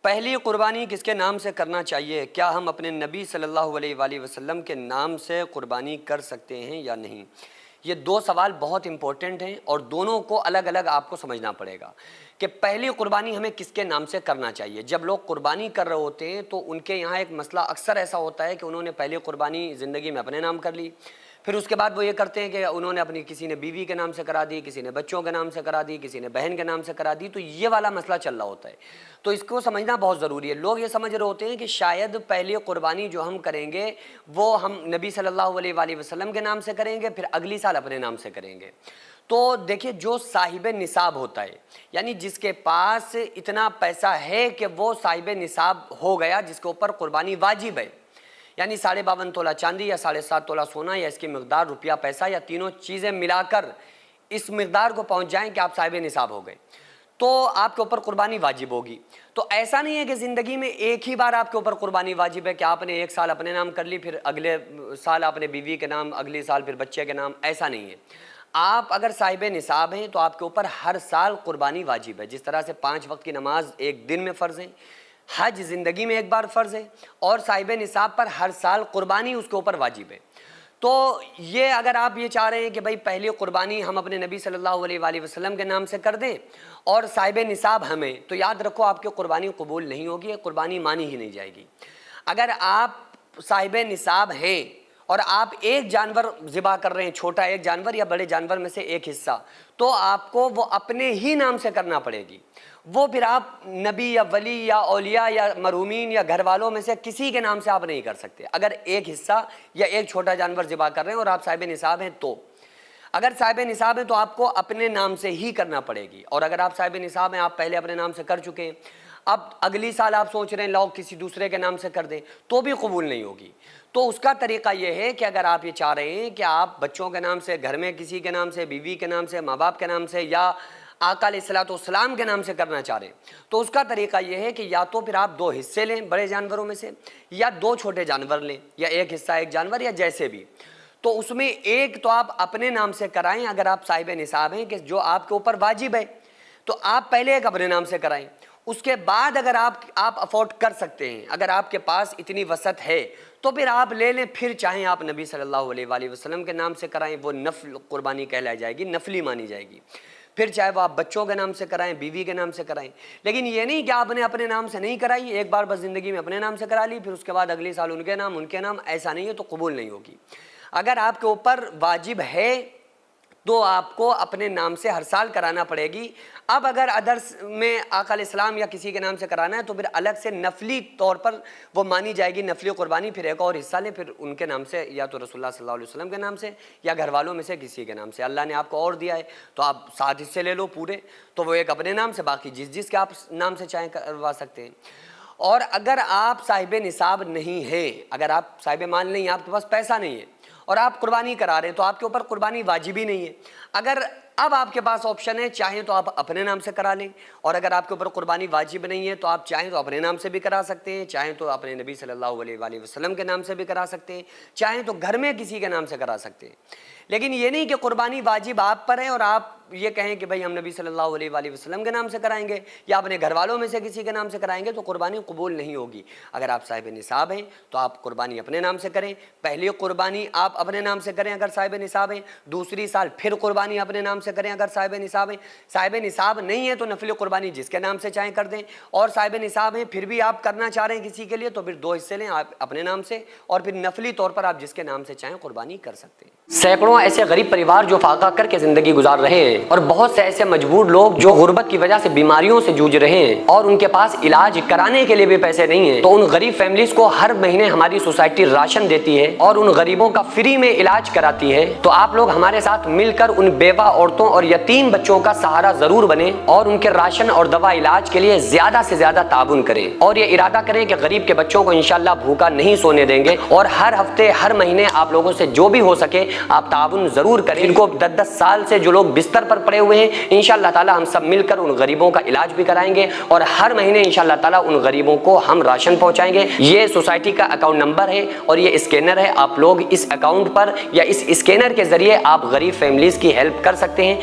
پہلی قربانی کس کے نام سے کرنا چاہیے؟ کیا ہم اپنے نبی صلی اللہ علیہ وآلہ وسلم کے نام سے قربانی کر سکتے ہیں یا نہیں؟ یہ دو سوال بہت امپورٹنٹ ہیں اور دونوں کو الگ الگ آپ کو سمجھنا پڑے گا کہ پہلی قربانی ہمیں کس کے نام سے کرنا چاہیے۔ جب لوگ قربانی کر رہے ہوتے ہیں تو ان کے یہاں ایک مسئلہ اکثر ایسا ہوتا ہے کہ انہوں نے پہلی قربانی زندگی میں اپنے نام کر لی، پھر اس کے بعد وہ یہ کرتے ہیں کہ انہوں نے اپنی کسی نے بیوی کے نام سے کرا دی، کسی نے بچوں کے نام سے کرا دی، کسی نے بہن کے نام سے کرا دی، تو یہ والا مسئلہ چل رہا ہوتا ہے۔ تو اس کو سمجھنا بہت ضروری ہے۔ لوگ یہ سمجھ رہے ہوتے ہیں کہ شاید پہلی قربانی جو ہم کریں گے وہ ہم نبی صلی اللہ علیہ وآلہ وسلم کے نام سے کریں گے، پھر اگلی سال اپنے نام سے کریں گے۔ تو دیکھیے، جو صاحب نصاب ہوتا ہے، یعنی جس کے پاس اتنا پیسہ ہے کہ وہ صاحب نصاب ہو گیا، جس کے اوپر قربانی واجب ہے، یعنی 52.5 تولہ چاندی یا 7.5 تولہ سونا یا اس کی مقدار روپیہ پیسہ یا تینوں چیزیں ملا کر اس مقدار کو پہنچ جائیں کہ آپ صاحب نصاب ہو گئے، تو آپ کے اوپر قربانی واجب ہوگی۔ تو ایسا نہیں ہے کہ زندگی میں ایک ہی بار آپ کے اوپر قربانی واجب ہے کہ آپ نے ایک سال اپنے نام کر لی، پھر اگلے سال آپ نے بیوی کے نام، اگلی سال پھر بچے کے نام، ایسا نہیں ہے۔ آپ اگر صاحب نصاب ہیں تو آپ کے اوپر ہر سال قربانی واجب ہے، جس طرح سے 5 وقت کی نماز ایک دن میں فرض ہے، حج زندگی میں ایک بار فرض ہے، اور صاحب نصاب پر ہر سال قربانی اس کے اوپر واجب ہے۔ تو یہ اگر آپ یہ چاہ رہے ہیں کہ بھائی پہلی قربانی ہم اپنے نبی صلی اللہ علیہ وآلہ وسلم کے نام سے کر دیں اور صاحب نصاب ہمیں، تو یاد رکھو آپ کی قربانی قبول نہیں ہوگی، قربانی مانی ہی نہیں جائے گی۔ اگر آپ صاحب نصاب ہیں اور آپ ایک جانور ذبح کر رہے ہیں، چھوٹا ایک جانور یا بڑے جانور میں سے ایک حصہ، تو آپ کو وہ اپنے ہی نام سے کرنا پڑے گی۔ وہ پھر آپ نبی یا ولی یا اولیاء یا مرحومین یا گھر والوں میں سے کسی کے نام سے آپ نہیں کر سکتے۔ اگر ایک حصہ یا ایک چھوٹا جانور ذبح کر رہے ہیں اور آپ صاحب نصاب ہیں، تو اگر صاحب نصاب ہیں تو آپ کو اپنے نام سے ہی کرنا پڑے گی، اور اگر آپ صاحب نصاب ہیں، آپ پہلے اپنے نام سے کر چکے ہیں، اب اگلی سال آپ سوچ رہے ہیں لاؤ کسی دوسرے کے نام سے کر دیں، تو بھی قبول نہیں ہوگی۔ تو اس کا طریقہ یہ ہے کہ اگر آپ یہ چاہ رہے ہیں کہ آپ بچوں کے نام سے، گھر میں کسی کے نام سے، بیوی کے نام سے، ماں باپ کے نام سے، یا آقا علیہ الصلوۃ والسلام کے نام سے کرنا چاہ رہے ہیں، تو اس کا طریقہ یہ ہے کہ یا تو پھر آپ 2 حصے لیں بڑے جانوروں میں سے، یا 2 چھوٹے جانور لیں، یا ایک حصہ ایک جانور، یا جیسے بھی۔ تو اس میں ایک تو آپ اپنے نام سے کرائیں اگر آپ صاحب نصاب ہیں، کہ جو آپ کے اوپر واجب ہے، تو آپ پہلے ایک اپنے نام سے کرائیں۔ اس کے بعد اگر آپ افورڈ کر سکتے ہیں، اگر آپ کے پاس اتنی وسعت ہے، تو پھر آپ لے لیں، پھر چاہیں آپ نبی صلی اللہ علیہ وآلہ وسلم کے نام سے کرائیں، وہ نفل قربانی کہلائی جائے گی، نفلی مانی جائے گی۔ پھر چاہے وہ آپ بچوں کے نام سے کرائیں، بیوی کے نام سے کرائیں، لیکن یہ نہیں کہ آپ نے اپنے نام سے نہیں کرائی، ایک بار بس زندگی میں اپنے نام سے کرا لی، پھر اس کے بعد اگلی سال ان کے نام، ایسا نہیں ہے، تو قبول نہیں ہوگی۔ اگر آپ کے اوپر واجب ہے تو آپ کو اپنے نام سے ہر سال کرانا پڑے گی۔ اب اگر ادرس میں آقا علیہ السلام یا کسی کے نام سے کرانا ہے تو پھر الگ سے نفلی طور پر وہ مانی جائے گی، نفلی قربانی، پھر ایک اور حصہ لیں، پھر ان کے نام سے، یا تو رسول اللہ صلی اللہ علیہ وسلم کے نام سے یا گھر والوں میں سے کسی کے نام سے۔ اللہ نے آپ کو اور دیا ہے تو آپ 7 حصے لے لو پورے، تو وہ ایک اپنے نام سے، باقی جس کے آپ نام سے چاہیں کروا سکتے ہیں۔ اور اگر آپ صاحب نصاب نہیں ہیں، اگر آپ صاحب مال نہیں ہیں، آپ کے پاس پیسہ نہیں ہے اور آپ قربانی کرا رہے ہیں، تو آپ کے اوپر قربانی واجب ہی نہیں ہے۔ اگر اب آپ کے پاس آپشن ہے، چاہیں تو آپ اپنے نام سے کرا لیں، اور اگر آپ کے اوپر قربانی واجب نہیں ہے تو آپ چاہیں تو اپنے نام سے بھی کرا سکتے ہیں، چاہیں تو اپنے نبی صلی اللہ علیہ وآلہ وسلم کے نام سے بھی کرا سکتے ہیں، چاہیں تو گھر میں کسی کے نام سے کرا سکتے ہیں۔ لیکن یہ نہیں کہ قربانی واجب آپ پر ہے اور آپ یہ کہیں کہ بھئی ہم نبی صلی اللہ علیہ وآلہ وسلم کے نام سے کرائیں گے یا اپنے گھر والوں میں سے کسی کے نام سے کرائیں گے، تو قربانی قبول نہیں ہوگی۔ اگر آپ صاحب نصاب ہیں تو آپ قربانی اپنے نام سے کریں، پہلی قربانی آپ اپنے نام سے کریں اگر صاحب نصاب ہیں، دوسری سال پھر قربانی اپنے نام سے کریں اگر صاحب نصاب ہیں۔ صاحب نصاب نہیں ہے تو نفلی قربانی جس کے نام سے چاہیں کر دیں، اور صاحب نصاب ہیں پھر بھی آپ کرنا چاہ رہے ہیں کسی کے لیے، تو پھر 2 حصے لیں آپ اپنے نام سے، اور پھر نفلی طور پر آپ جس کے نام سے چاہیں قربانی کر سکتے ہیں۔ سینکڑوں ایسے غریب پریوار جو فاقہ کر کے زندگی گزار رہے ہیں، اور بہت سے ایسے مجبور لوگ جو غربت کی وجہ سے بیماریوں سے جوجھ رہے ہیں اور ان کے پاس علاج کرانے کے لیے بھی پیسے نہیں ہیں، تو ان غریب فیملیز کو ہر مہینے ہماری سوسائٹی راشن دیتی ہے اور ان غریبوں کا فری میں علاج کراتی ہے۔ تو آپ لوگ ہمارے ساتھ مل کر ان بیوہ عورتوں اور یتیم بچوں کا سہارا ضرور بنیں اور ان کے راشن اور دوا علاج کے لیے زیادہ سے زیادہ تعاون کریں، اور یہ ارادہ کریں کہ غریب کے بچوں کو انشاءاللہ بھوکا نہیں سونے دیں گے، اور ہر ہفتے ہر مہینے آپ لوگوں سے جو بھی ہو سکے آپ تعاون ضرور کریں۔ ان کو 10 سال سے جو لوگ بستر پر پڑے ہوئے ہیں، انشاءاللہ تعالی ہم سب مل کر ان غریبوں کا علاج بھی کرائیں گے، اور ہر مہینے انشاءاللہ تعالی ان غریبوں کو ہم راشن پہنچائیں گے۔ یہ سوسائٹی کا اکاؤنٹ نمبر ہے اور یہ اسکینر ہے، آپ لوگ اس اکاؤنٹ پر یا اس اسکینر کے ذریعے آپ غریب فیملیز کی ہیلپ کر سکتے ہیں۔